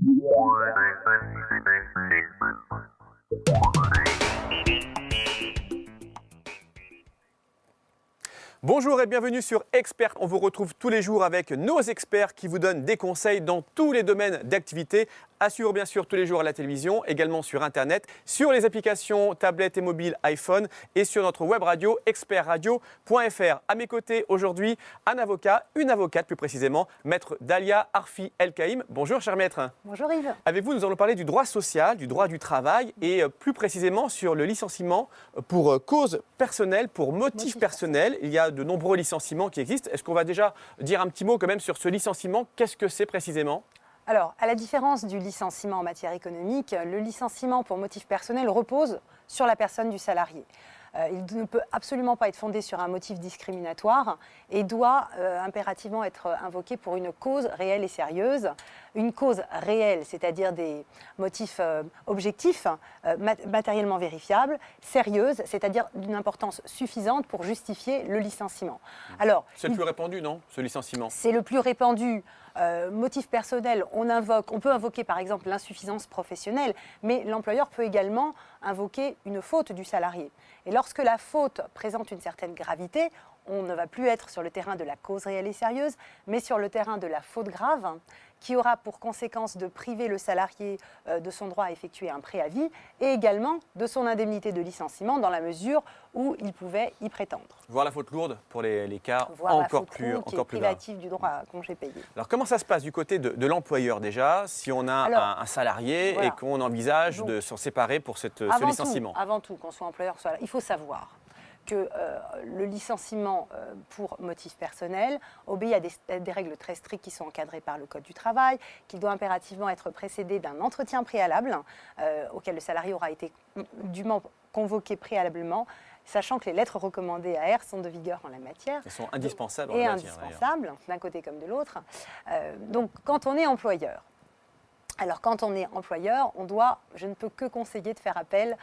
Bonjour et bienvenue sur Expert. On vous retrouve tous les jours avec nos experts qui vous donnent des conseils dans tous les domaines d'activité. À suivre bien sûr tous les jours à la télévision, également sur Internet, sur les applications tablettes et mobiles iPhone et sur notre web radio expertradio.fr. À mes côtés aujourd'hui, un avocat, une avocate plus précisément, maître Dalia Arfi El-Kaïm. Bonjour cher maître. Bonjour Yves. Avec vous, nous allons parler du droit social, du droit du travail et plus précisément sur le licenciement pour cause personnelle, pour motif personnel. Il y a de nombreux licenciements qui existent. Est-ce qu'on va déjà dire un petit mot quand même sur ce licenciement? Qu'est-ce que c'est précisément? Alors, à la différence du licenciement en matière économique, le licenciement pour motif personnel repose sur la personne du salarié. Il ne peut absolument pas être fondé sur un motif discriminatoire et doit impérativement être invoqué pour une cause réelle et sérieuse. Une cause réelle, c'est-à-dire des motifs objectifs, matériellement vérifiables, sérieuse, c'est-à-dire d'une importance suffisante pour justifier le licenciement. Alors, c'est le plus répandu, non, ce licenciement? C'est le plus répandu. Motif personnel, on peut invoquer par exemple l'insuffisance professionnelle, mais l'employeur peut également invoquer une faute du salarié. Et lorsque la faute présente une certaine gravité, on ne va plus être sur le terrain de la cause réelle et sérieuse, mais sur le terrain de la faute grave, qui aura pour conséquence de priver le salarié de son droit à effectuer un préavis et également de son indemnité de licenciement dans la mesure où il pouvait y prétendre. Voire la faute lourde pour les cas Voire encore plus lourde, qui est privative du droit à congé payé. Alors comment ça se passe du côté de l'employeur déjà, si on a un salarié voilà, et qu'on envisage de s'en séparer pour ce licenciement? Avant tout, qu'on soit employeur, il faut savoir que le licenciement pour motif personnel obéit à des règles très strictes qui sont encadrées par le Code du travail, qui doit impérativement être précédé d'un entretien préalable auquel le salarié aura été dûment convoqué préalablement, sachant que les lettres recommandées à R sont de vigueur en la matière. Elles sont indispensables en la matière. Indispensables, d'un côté comme de l'autre. Donc quand on est employeur, alors, quand on est employeur, je ne peux que conseiller de faire appel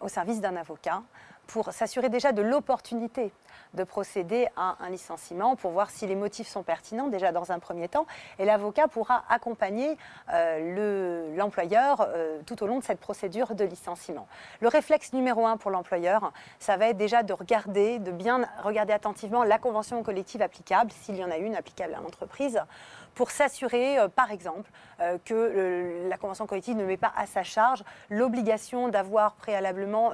au service d'un avocat pour s'assurer déjà de l'opportunité de procéder à un licenciement, pour voir si les motifs sont pertinents déjà dans un premier temps. Et l'avocat pourra accompagner l'employeur tout au long de cette procédure de licenciement. Le réflexe numéro 1 pour l'employeur, ça va être déjà de bien regarder attentivement la convention collective applicable, s'il y en a une applicable à l'entreprise, pour s'assurer, par exemple, que la convention collective ne met pas à sa charge l'obligation d'avoir préalablement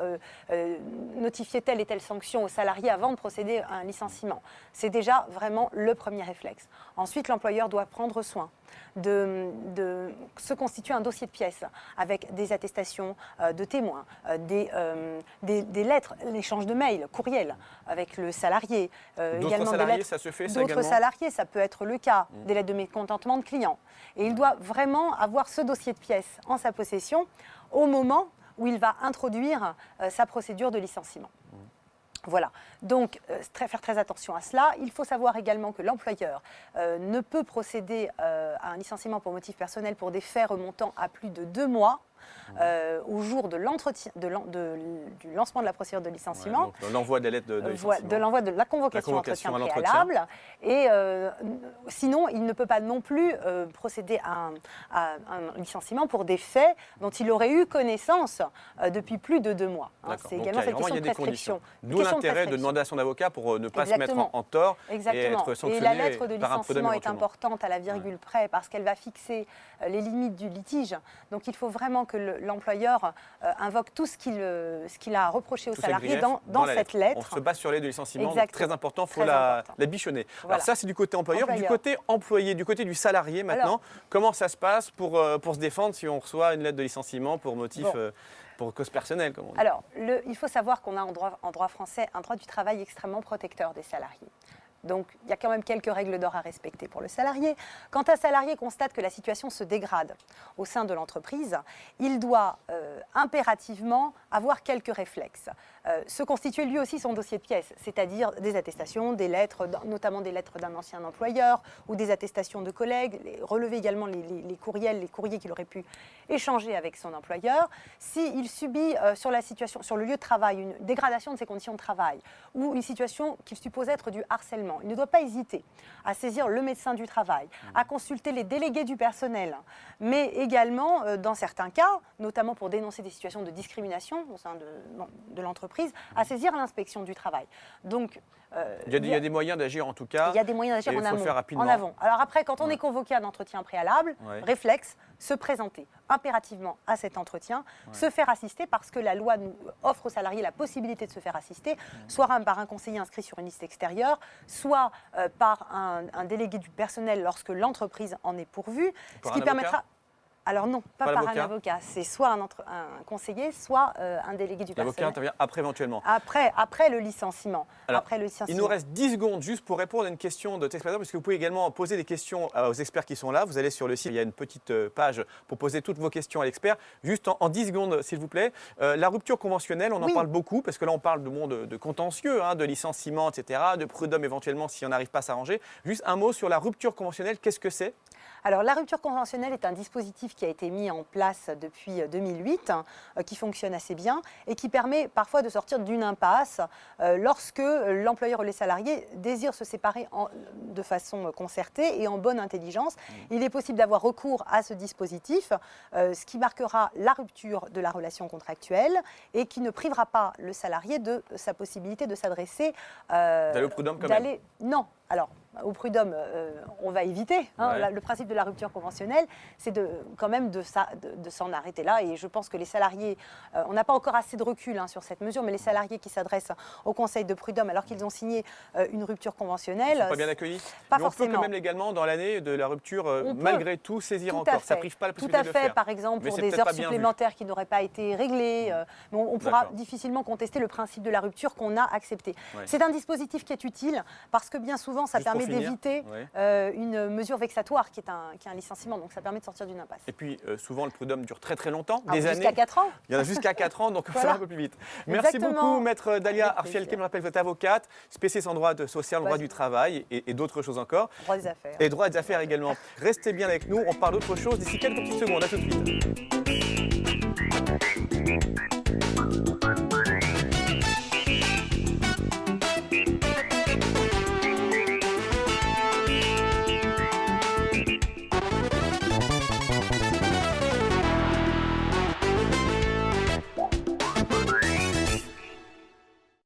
notifié telle et telle sanction au salarié avant de procéder à un licenciement. C'est déjà vraiment le premier réflexe. Ensuite, l'employeur doit prendre soin de se constituer un dossier de pièces avec des attestations de témoins, des lettres, l'échange de mails, courriels avec le salarié. D'autres salariés, ça se fait ça également? D'autres salariés, ça peut être le cas, des lettres de mécontentement de clients. Et il doit vraiment avoir ce dossier de pièces en sa possession au moment où il va introduire sa procédure de licenciement. Voilà, donc faire très attention à cela. Il faut savoir également que l'employeur ne peut procéder à un licenciement pour motif personnel pour des faits remontant à plus de 2 mois au jour de du lancement de la procédure de licenciement. Ouais, l'envoi des lettres de licenciement. De l'envoi de la convocation à l'entretien préalable. Et sinon, il ne peut pas non plus procéder à un licenciement pour des faits dont il aurait eu connaissance depuis plus de 2 mois. C'est également cette question de prescription. D'où l'intérêt de demander à son avocat pour ne pas se mettre en tort et être sanctionné. Et la lettre de par un licenciement est importante à la virgule près parce qu'elle va fixer les limites du litige. Donc il faut vraiment que l'employeur invoque tout ce qu'il a reproché au salarié dans cette lettre. On se base sur l'aide de licenciement, donc très important, il faut la bichonner. Voilà. Alors ça, c'est du côté employeur. Du côté employé, du côté du salarié maintenant, comment ça se passe pour se défendre si on reçoit une lettre de licenciement pour motif... pour cause personnelle, comme on dit. Alors, il faut savoir qu'on a en droit français un droit du travail extrêmement protecteur des salariés. Donc, il y a quand même quelques règles d'or à respecter pour le salarié. Quand un salarié constate que la situation se dégrade au sein de l'entreprise, il doit impérativement avoir quelques réflexes. Se constituer lui aussi son dossier de pièces, c'est-à-dire des attestations, des lettres, notamment des lettres d'un ancien employeur ou des attestations de collègues, relever également les courriers qu'il aurait pu échanger avec son employeur. S'il subit sur le lieu de travail une dégradation de ses conditions de travail ou une situation qu'il suppose être du harcèlement, également, il ne doit pas hésiter à saisir le médecin du travail, à consulter les délégués du personnel, mais également, dans certains cas, notamment pour dénoncer des situations de discrimination au sein de l'entreprise, à saisir l'inspection du travail. Donc, il y a des moyens d'agir en tout cas. Il y a des moyens d'agir et il faut le faire rapidement. en avant. Alors après, quand on est convoqué à un entretien préalable, réflexe, se présenter impérativement à cet entretien, se faire assister parce que la loi nous offre aux salariés la possibilité de se faire assister, soit par un conseiller inscrit sur une liste extérieure, soit par un délégué du personnel lorsque l'entreprise en est pourvue, Par ce qui un permettra... Alors non, pas par un l'avocat. avocat, c'est soit un conseiller, soit un délégué du L'avocat personnel. intervient après éventuellement. Après le licenciement. Alors, Après le licenciement. Il nous reste 10 secondes juste pour répondre à une question de téléspectateurs, parce que vous pouvez également poser des questions aux experts qui sont là. Vous allez sur le site, il y a une petite page pour poser toutes vos questions à l'expert. Juste en 10 secondes, s'il vous plaît. La rupture conventionnelle, on en parle beaucoup, parce que là, on parle de monde de contentieux, de licenciement, etc., de prud'homme éventuellement si on n'arrive pas à s'arranger. Juste un mot sur la rupture conventionnelle, qu'est-ce que c'est ? Alors, la rupture conventionnelle est un dispositif qui a été mis en place depuis 2008, qui fonctionne assez bien et qui permet parfois de sortir d'une impasse lorsque l'employeur ou les salariés désirent se séparer de façon concertée et en bonne intelligence. Il est possible d'avoir recours à ce dispositif, ce qui marquera la rupture de la relation contractuelle et qui ne privera pas le salarié de sa possibilité de s'adresser... D'aller au prud'homme quand même. Non. Alors, au prud'homme, on va éviter. Le principe de la rupture conventionnelle, c'est quand même de s'en arrêter là. Et je pense que les salariés, on n'a pas encore assez de recul sur cette mesure, mais les salariés qui s'adressent au conseil de prud'homme alors qu'ils ont signé une rupture conventionnelle... Ils ne sont pas bien accueillis. Pas mais forcément. On peut quand même légalement, dans l'année de la rupture, malgré tout, saisir Tout encore. Ça ne prive pas la possibilité de le faire. Tout à fait, par exemple, Mais pour c'est des peut-être heures pas bien vu. supplémentaires qui n'auraient pas été réglées. Mais on pourra D'accord. difficilement contester le principe de la rupture qu'on a accepté. Ouais. C'est un dispositif qui est utile parce que bien souvent, ça Juste pour permet finir. d'éviter une mesure vexatoire qui est un licenciement. Donc ça permet de sortir d'une impasse. Et puis, souvent, le prud'homme dure très très longtemps, des Jusqu'à années. 4 ans. Il y en a jusqu'à 4 ans, donc ça Voilà. va un peu plus vite. Merci Exactement. beaucoup, maître Dalia Avec plaisir. Arfielke. Je me rappelle, vous êtes avocate, spécialiste en droit social, en droit du travail et d'autres choses encore. Droit des affaires. Et droit des affaires également. Restez bien avec nous, on parle d'autre chose d'ici quelques petites secondes. À tout de suite.